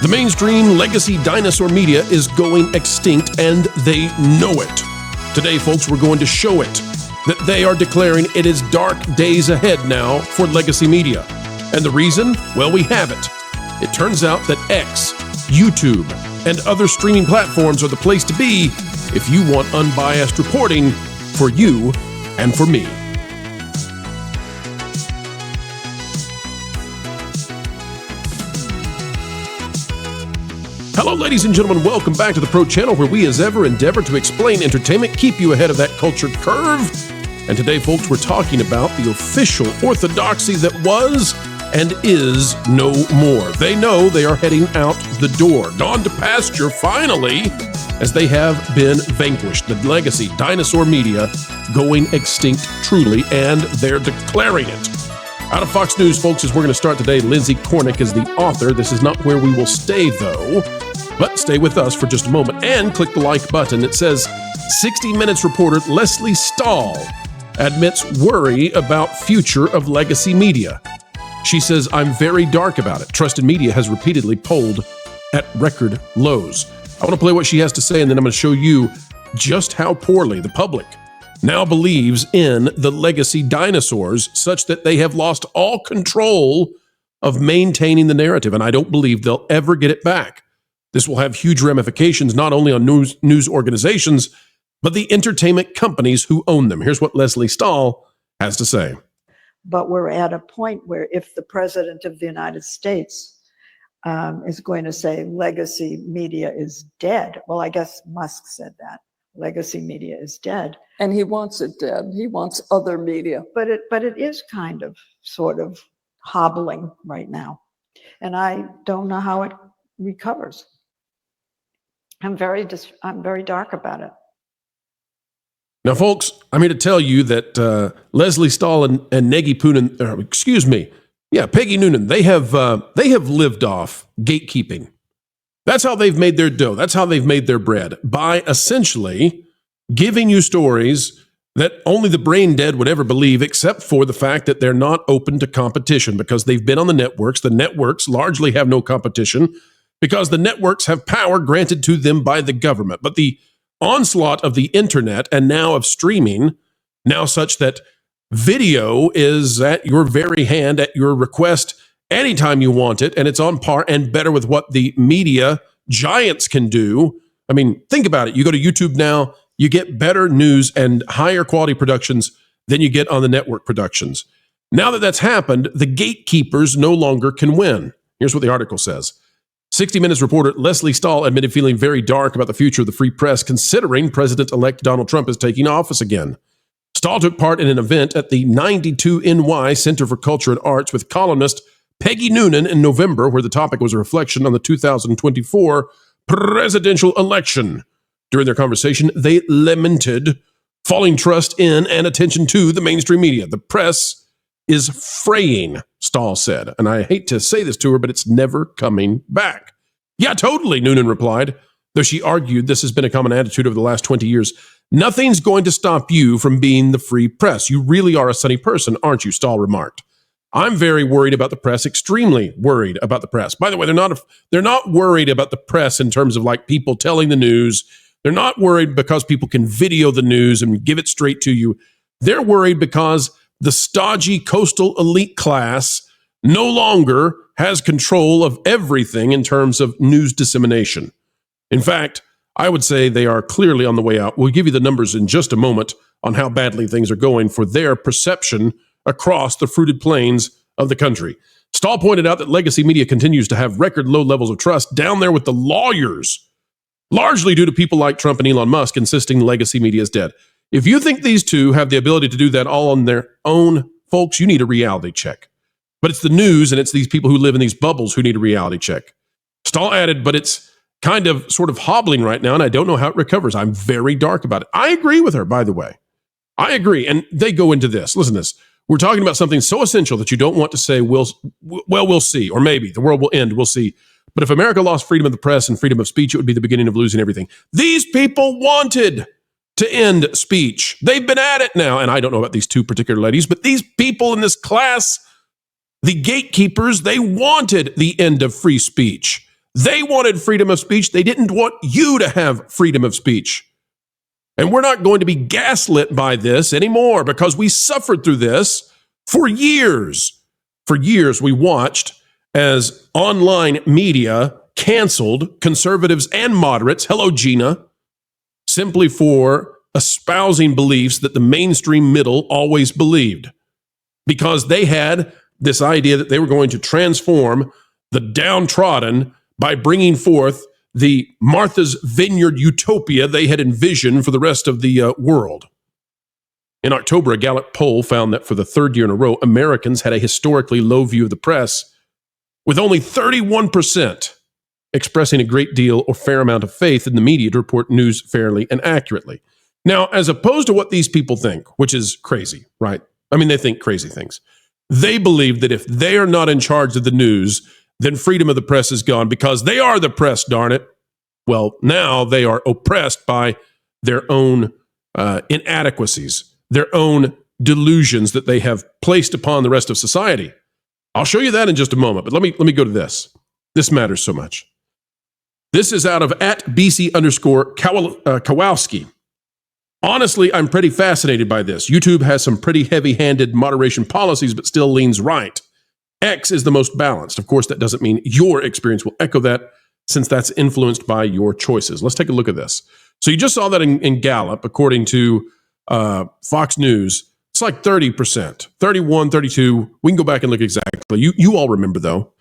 The mainstream legacy dinosaur media is going extinct, and they know it. Today, folks, we're going to show it that they are declaring it is dark days ahead now for legacy media. And the reason? Well, we have it. It turns out that X, YouTube, and other streaming platforms are the place to be if you want unbiased reporting for you and for me. Hello, ladies and gentlemen. Welcome back to the Pro Channel, where we as ever endeavor to explain entertainment, keep you ahead of that culture curve. And today, folks, we're talking about the official orthodoxy that was and is no more. They know they are heading out the door, gone to pasture finally, as they have been vanquished. The legacy dinosaur media going extinct truly, and they're declaring it. Out of Fox News, folks, as we're going to start today, Lindsay Cornick is the author. This is not where we will stay, though. But stay with us for just a moment and click the like button. It says 60 Minutes reporter Lesley Stahl admits worry about future of legacy media. She says, I'm very dark about it. Trusted media has repeatedly polled at record lows. I want to play what she has to say, and then I'm going to show you just how poorly the public now believes in the legacy dinosaurs, such that they have lost all control of maintaining the narrative, and I don't believe they'll ever get it back. This will have huge ramifications not only on news organizations, but the entertainment companies who own them. Here's what Lesley Stahl has to say. But we're at a point where if the President of the United States is going to say legacy media is dead, well, I guess Musk said that. Legacy media is dead. And he wants it dead. He wants other media. But it is kind of sort of hobbling right now. And I don't know how it recovers. I'm very dark about it. Now, folks, I'm here to tell you that Lesley Stahl and Peggy Noonan, they have lived off gatekeeping. That's how they've made their dough. That's how they've made their bread, by essentially giving you stories that only the brain dead would ever believe, except for the fact that they're not open to competition because they've been on the networks. The networks largely have no competition because the networks have power granted to them by the government. But the onslaught of the internet and now of streaming, now such that video is at your very hand, at your request, anytime you want it, and it's on par and better with what the media giants can do. I mean, think about it. You go to YouTube now, you get better news and higher quality productions than you get on the network productions. Now that that's happened, the gatekeepers no longer can win. Here's what the article says. 60 Minutes reporter Lesley Stahl admitted feeling very dark about the future of the free press, considering President-elect Donald Trump is taking office again. Stahl took part in an event at the 92NY Center for Culture and Arts with columnist Peggy Noonan in November, where the topic was a reflection on the 2024 presidential election. During their conversation, they lamented falling trust in and attention to the mainstream media. The press is fraying, Stahl said. And I hate to say this to her, but it's never coming back. Yeah, totally, Noonan replied, though she argued this has been a common attitude over the last 20 years. Nothing's going to stop you from being the free press. You really are a sunny person, aren't you? Stahl remarked. I'm very worried about the press, extremely worried about the press. By the way, they're not worried about the press in terms of like people telling the news. They're not worried because people can video the news and give it straight to you. They're worried because the stodgy coastal elite class no longer has control of everything in terms of news dissemination. In fact, I would say they are clearly on the way out. We'll give you the numbers in just a moment on how badly things are going for their perception across the fruited plains of the country. Stahl pointed out that legacy media continues to have record low levels of trust down there with the lawyers, largely due to people like Trump and Elon Musk insisting legacy media is dead. If you think these two have the ability to do that all on their own, folks, you need a reality check. But it's the news and it's these people who live in these bubbles who need a reality check. Stahl added, but it's kind of sort of hobbling right now, and I don't know how it recovers. I'm very dark about it. I agree with her, by the way. I agree. And they go into this. Listen to this. We're talking about something so essential that you don't want to say, we'll see, or maybe the world will end, we'll see. But if America lost freedom of the press and freedom of speech, it would be the beginning of losing everything. These people wanted to end speech. They've been at it now. And I don't know about these two particular ladies, but these people in this class, the gatekeepers, they wanted the end of free speech. They wanted freedom of speech. They didn't want you to have freedom of speech. And we're not going to be gaslit by this anymore because we suffered through this for years. For years, we watched as online media canceled conservatives and moderates, hello, Gina, simply for espousing beliefs that the mainstream middle always believed, because they had this idea that they were going to transform the downtrodden by bringing forth the Martha's Vineyard utopia they had envisioned for the rest of the world. In October, a Gallup poll found that for the third year in a row, Americans had a historically low view of the press, with only 31% expressing a great deal or fair amount of faith in the media to report news fairly and accurately. Now, as opposed to what these people think, which is crazy, right? I mean, they think crazy things. They believe that if they are not in charge of the news, then freedom of the press is gone because they are the press, darn it. Well, now they are oppressed by their own inadequacies, their own delusions that they have placed upon the rest of society. I'll show you that in just a moment, but let me go to this. This matters so much. This is out of @BC_Kowalski. Honestly, I'm pretty fascinated by this. YouTube has some pretty heavy-handed moderation policies, but still leans right. X is the most balanced. Of course, that doesn't mean your experience will echo that, since that's influenced by your choices. Let's take a look at this. So you just saw that in Gallup, according to Fox News. It's like 30%, 31, 32. We can go back and look exactly. You all remember, though.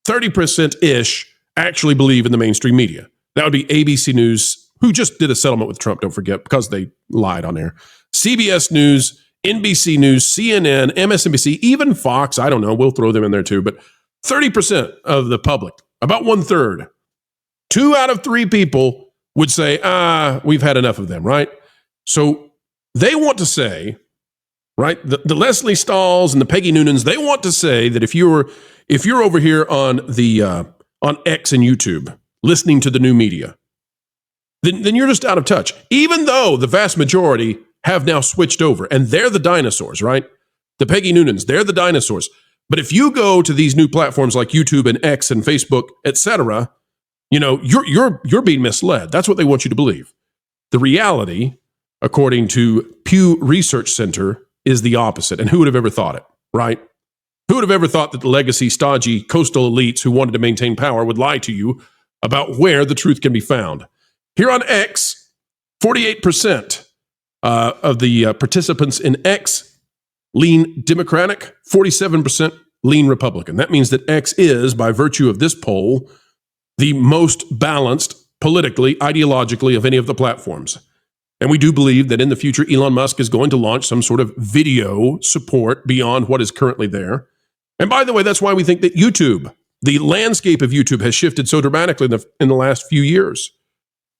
30%-ish actually believe in the mainstream media. That would be ABC News, who just did a settlement with Trump, don't forget, because they lied on air. CBS News, NBC News, CNN, MSNBC, even Fox, I don't know, we'll throw them in there too, but 30% of the public, about 1/3, 2 out of 3 people would say, we've had enough of them, right? So they want to say, right, the Leslie Stahls and the Peggy Noonans, they want to say that if you're over here on X and YouTube, listening to the new media, then you're just out of touch, even though the vast majority have now switched over, and they're the dinosaurs, right? The Peggy Noonans, they're the dinosaurs. But if you go to these new platforms like YouTube and X and Facebook, etc., you're being misled. That's what they want you to believe. The reality, according to Pew Research Center, is the opposite. And who would have ever thought it, right? Who would have ever thought that the legacy, stodgy coastal elites who wanted to maintain power would lie to you about where the truth can be found? Here on X, 48% of the participants in X lean Democratic, 47% lean Republican. That means that X is, by virtue of this poll, the most balanced politically, ideologically of any of the platforms. And we do believe that in the future, Elon Musk is going to launch some sort of video support beyond what is currently there. And by the way, that's why we think that YouTube, the landscape of YouTube, has shifted so dramatically in the last few years.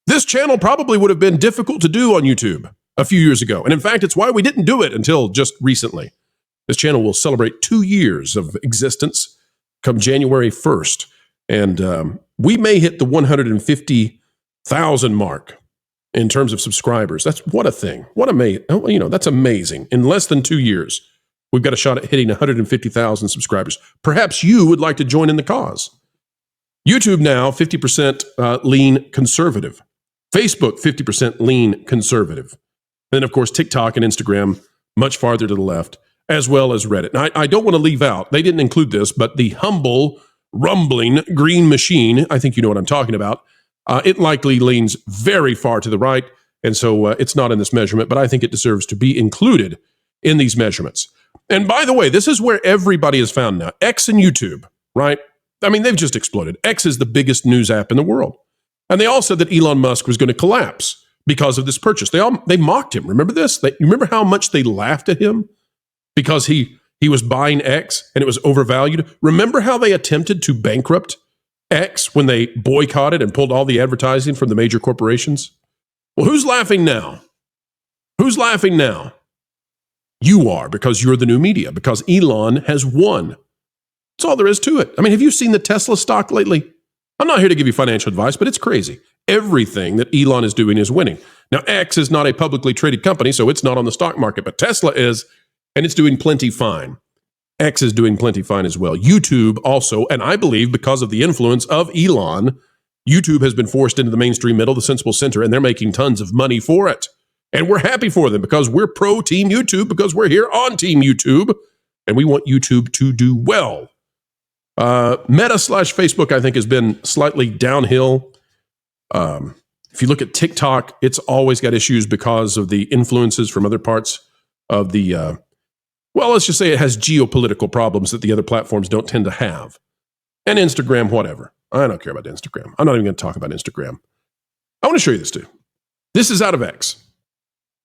This channel probably would have been difficult to do on YouTube a few years ago. And in fact, it's why we didn't do it until just recently. This channel will celebrate 2 years of existence come January 1st. And we may hit the 150,000 mark in terms of subscribers. That's what a thing. What amazing. That's amazing. In less than 2 years, we've got a shot at hitting 150,000 subscribers. Perhaps you would like to join in the cause. YouTube now, 50% lean conservative. Facebook, 50% lean conservative. And then, of course, TikTok and Instagram, much farther to the left, as well as Reddit. Now, I don't want to leave out, they didn't include this, but the humble, rumbling green machine, I think you know what I'm talking about, it likely leans very far to the right, and so it's not in this measurement, but I think it deserves to be included in these measurements. And by the way, this is where everybody is found now. X and YouTube, right? I mean, they've just exploded. X is the biggest news app in the world. And they all said that Elon Musk was going to collapse because of this purchase. They mocked him. Remember this? You remember how much they laughed at him because he was buying X and it was overvalued? Remember how they attempted to bankrupt X when they boycotted and pulled all the advertising from the major corporations? Well, who's laughing now? Who's laughing now? You are, because you're the new media, because Elon has won. That's all there is to it. I mean, have you seen the Tesla stock lately? I'm not here to give you financial advice, but it's crazy. Everything that Elon is doing is winning. Now, X is not a publicly traded company, so it's not on the stock market, but Tesla is, and it's doing plenty fine. X is doing plenty fine as well. YouTube also, and I believe because of the influence of Elon, YouTube has been forced into the mainstream middle, the sensible center, and they're making tons of money for it. And we're happy for them because we're pro Team YouTube, because we're here on Team YouTube, and we want YouTube to do well. Meta/Facebook, I think, has been slightly downhill. If you look at TikTok, it's always got issues because of the influences from other parts of the, well, let's just say it has geopolitical problems that the other platforms don't tend to have. And Instagram, whatever. I don't care about Instagram. I'm not even going to talk about Instagram. I want to show you this too. This is out of X.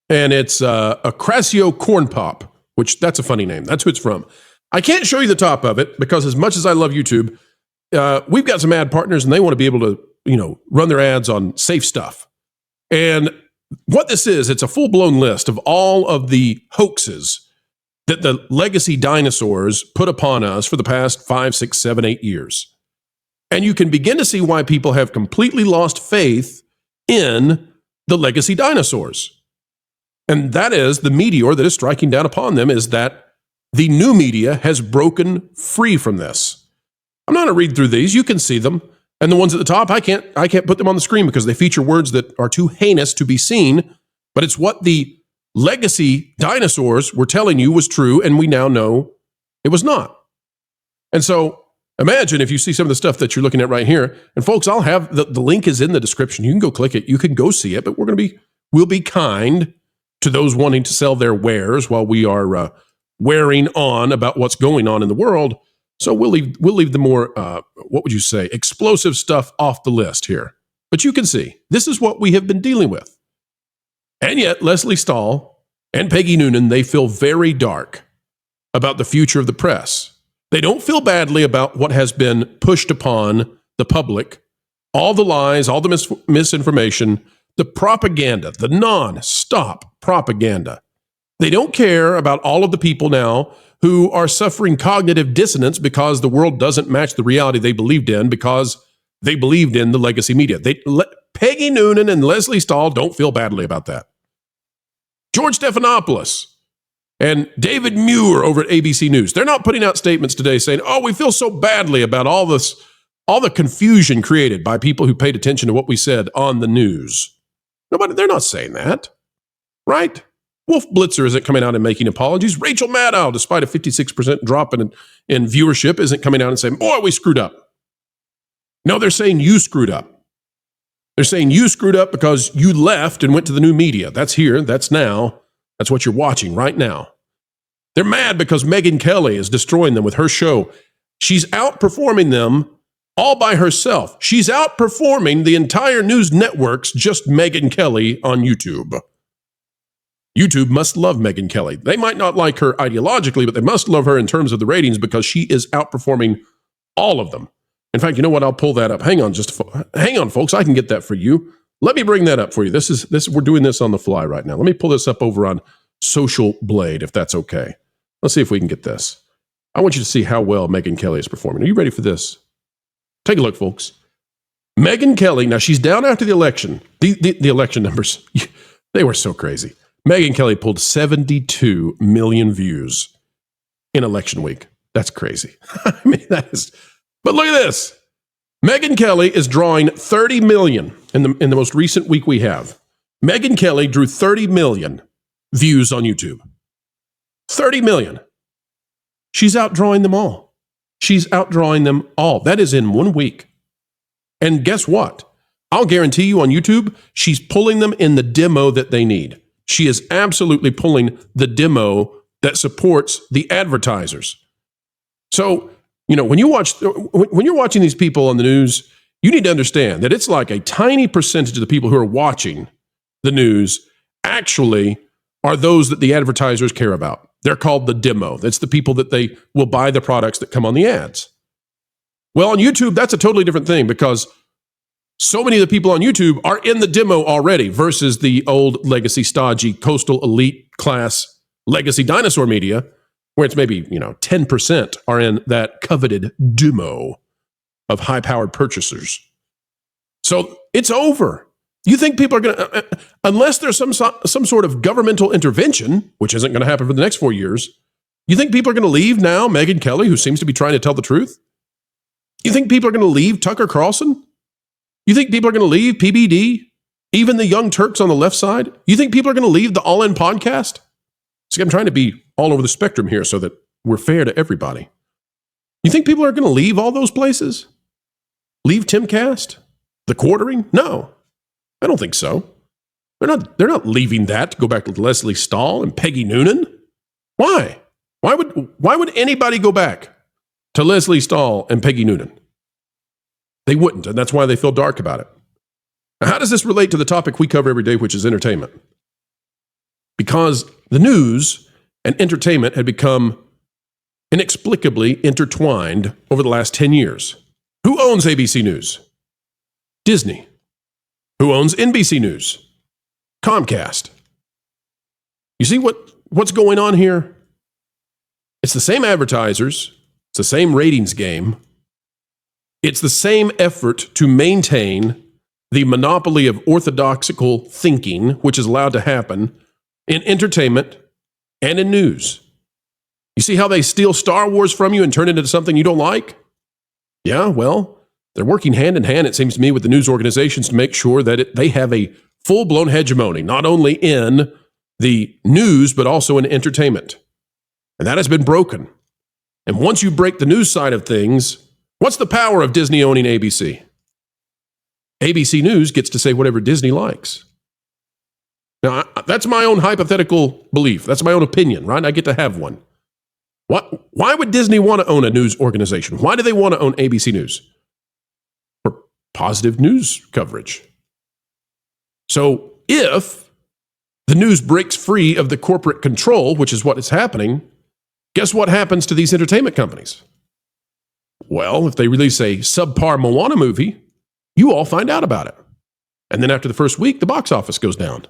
And it's Ocrazio Corn Pop, which that's a funny name. That's who it's from. I can't show you the top of it because as much as I love YouTube, we've got some ad partners and they want to be able to, run their ads on safe stuff. And what this is, it's a full-blown list of all of the hoaxes that the legacy dinosaurs put upon us for the past 5, 6, 7, 8 years. And you can begin to see why people have completely lost faith in the legacy dinosaurs. And that is the meteor that is striking down upon them, is that the new media has broken free from this. I'm not going to read through these. You can see them. And the ones at the top, I can't put them on the screen because they feature words that are too heinous to be seen. But it's what the legacy dinosaurs were telling you was true, and we now know it was not. And so imagine if you see some of the stuff that you're looking at right here. And folks, I'll have the link is in the description. You can go click it. You can go see it. But we'll be kind to those wanting to sell their wares while we are wearing on about what's going on in the world. So we'll leave the more, what would you say, explosive stuff off the list here. But you can see, this is what we have been dealing with. And yet, Leslie Stahl and Peggy Noonan, they feel very dark about the future of the press. They don't feel badly about what has been pushed upon the public, all the lies, all the misinformation, the propaganda, the non-stop propaganda. They don't care about all of the people now who are suffering cognitive dissonance because the world doesn't match the reality they believed in because they believed in the legacy media. Peggy Noonan and Leslie Stahl don't feel badly about that. George Stephanopoulos and David Muir over at ABC News, they're not putting out statements today saying, oh, we feel so badly about all the confusion created by people who paid attention to what we said on the news. They're not saying that, right? Wolf Blitzer isn't coming out and making apologies. Rachel Maddow, despite a 56% drop in viewership, isn't coming out and saying, boy, we screwed up. No, they're saying you screwed up. They're saying you screwed up because you left and went to the new media. That's here. That's now. That's what you're watching right now. They're mad because Megyn Kelly is destroying them with her show. She's outperforming them all by herself. She's outperforming the entire news networks, just Megyn Kelly on YouTube. YouTube must love Megyn Kelly. They might not like her ideologically, but they must love her in terms of the ratings because she is outperforming all of them. In fact, you know what? I'll pull that up. Hang on, folks. I can get that for you. Let me bring that up for you. We're doing this on the fly right now. Let me pull this up over on Social Blade, if that's okay. Let's see if we can get this. I want you to see how well Megyn Kelly is performing. Are you ready for this? Take a look, folks. Megyn Kelly, now she's down after the election. The election numbers, they were so crazy. Megyn Kelly pulled 72 million views in election week. That's crazy. I mean, but look at this. Megyn Kelly is drawing 30 million in the most recent week we have. Megyn Kelly drew 30 million views on YouTube. 30 million. She's outdrawing them all. She's outdrawing them all. That is in 1 week. And guess what? I'll guarantee you on YouTube, she's pulling them in the demo that they need. She is absolutely pulling the demo that supports the advertisers. So, when you're watching these people on the news, you need to understand that it's like a tiny percentage of the people who are watching the news actually are those that the advertisers care about. They're called the demo. That's the people that they will buy the products that come on the ads. Well, on YouTube, that's a totally different thing because so many of the people on YouTube are in the demo already versus the old legacy stodgy coastal elite class legacy dinosaur media where it's maybe, 10% are in that coveted demo of high-powered purchasers. So it's over. You think people are going to, unless there's some sort of governmental intervention, which isn't going to happen for the next 4 years, You think people are going to leave now Megyn Kelly, who seems to be trying to tell the truth? You think people are going to leave Tucker Carlson? You think people are going to leave PBD? Even the Young Turks on the left side? You think people are going to leave the All In podcast? See, I'm trying to be all over the spectrum here so that we're fair to everybody. You think people are going to leave all those places? Leave Timcast? The Quartering? No, I don't think so. They're not leaving that to go back to Leslie Stahl and Peggy Noonan. Why? Why would anybody go back to Leslie Stahl and Peggy Noonan? They wouldn't, and that's why they feel dark about it. Now, how does this relate to the topic we cover every day, which is entertainment? Because the news and entertainment had become inexplicably intertwined over the last 10 years. Who owns ABC News? Disney. Who owns NBC News? Comcast. You see what's going on here? It's the same advertisers. It's the same ratings game. It's the same effort to maintain the monopoly of orthodoxical thinking, which is allowed to happen in entertainment and in news. You see how they steal Star Wars from you and turn it into something you don't like? Yeah, well, they're working hand in hand, it seems to me, with the news organizations to make sure that they have a full-blown hegemony, not only in the news, but also in entertainment. And that has been broken. And once you break the news side of things, what's the power of Disney owning ABC? ABC News gets to say whatever Disney likes. Now, that's my own hypothetical belief. That's my own opinion, right? I get to have one. Why would Disney want to own a news organization? Why do they want to own ABC News? For positive news coverage. So if the news breaks free of the corporate control, which is what is happening, guess what happens to these entertainment companies? Well, if they release a subpar Moana movie, you all find out about it. And then after the first week, the box office goes down.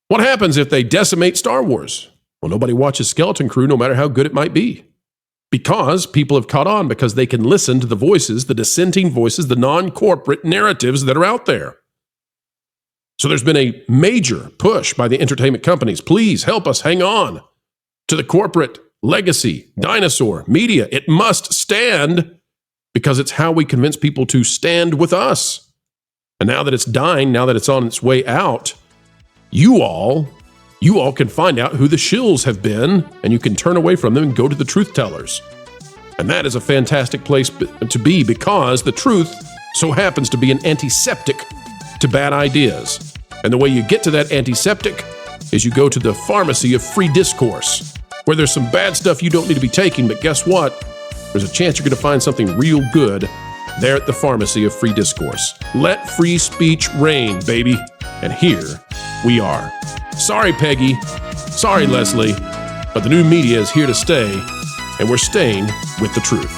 What happens if they decimate Star Wars? Well, nobody watches Skeleton Crew, no matter how good it might be. Because people have caught on because they can listen to the voices, the dissenting voices, the non-corporate narratives that are out there. So there's been a major push by the entertainment companies. Please help us hang on to the corporate legacy, dinosaur, media. It must stand because it's how we convince people to stand with us. And now that it's dying, now that it's on its way out, you all can find out who the shills have been, and you can turn away from them and go to the truth tellers. And that is a fantastic place to be because the truth so happens to be an antiseptic to bad ideas. And the way you get to that antiseptic is you go to the pharmacy of free discourse, where there's some bad stuff you don't need to be taking, but guess what? There's a chance you're going to find something real good there at the pharmacy of free discourse. Let free speech reign, baby. And here we are. Sorry, Peggy. Sorry, Leslie. But the new media is here to stay, and we're staying with the truth.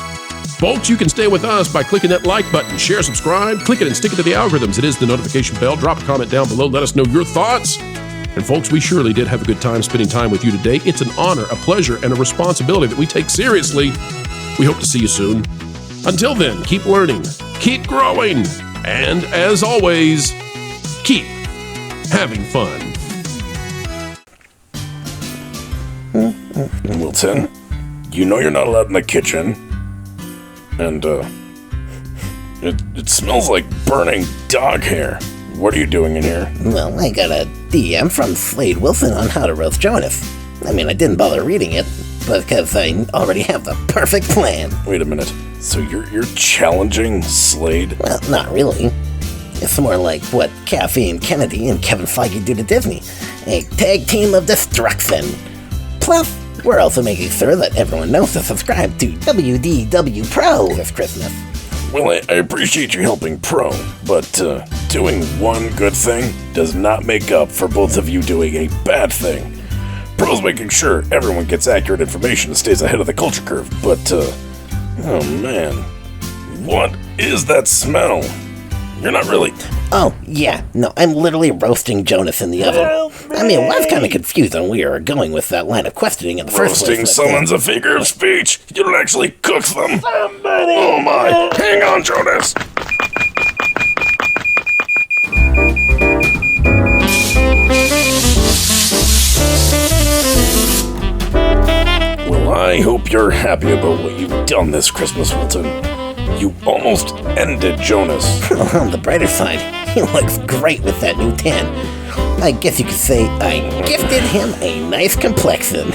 Folks, you can stay with us by clicking that like button, share, subscribe, click it and stick it to the algorithms. It is the notification bell. Drop a comment down below. Let us know your thoughts. And folks, we surely did have a good time spending time with you today. It's an honor, a pleasure, and a responsibility that we take seriously. We hope to see you soon. Until then, keep learning, keep growing, and as always, keep having fun. Wilton, you know you're not allowed in the kitchen. And, it smells like burning dog hair. What are you doing in here? Well, I got a DM from Slade Wilson on how to roast Jonas. I mean, I didn't bother reading it, because I already have the perfect plan. Wait a minute. So you're challenging Slade? Well, not really. It's more like what Caffeine Kennedy and Kevin Feige do to Disney. A tag team of destruction. Plus, we're also making sure that everyone knows to subscribe to WDW Pro this Christmas. Well, I appreciate you helping Pro, but doing one good thing does not make up for both of you doing a bad thing. Pro's making sure everyone gets accurate information and stays ahead of the culture curve, but, oh man, what is that smell? You're not really... Oh, yeah, no, I'm literally roasting Jonas in the oven. I mean, it was kind of confusing where we were going with that line of questioning in the first place. Roasting someone's a figure of speech. You don't actually cook them. Somebody. Oh my, hang on, Jonas. Well, I hope you're happy about what you've done this Christmas, Wilton. You almost ended Jonas. On the brighter side, he looks great with that new tan. I guess you could say I gifted him a nice complexion.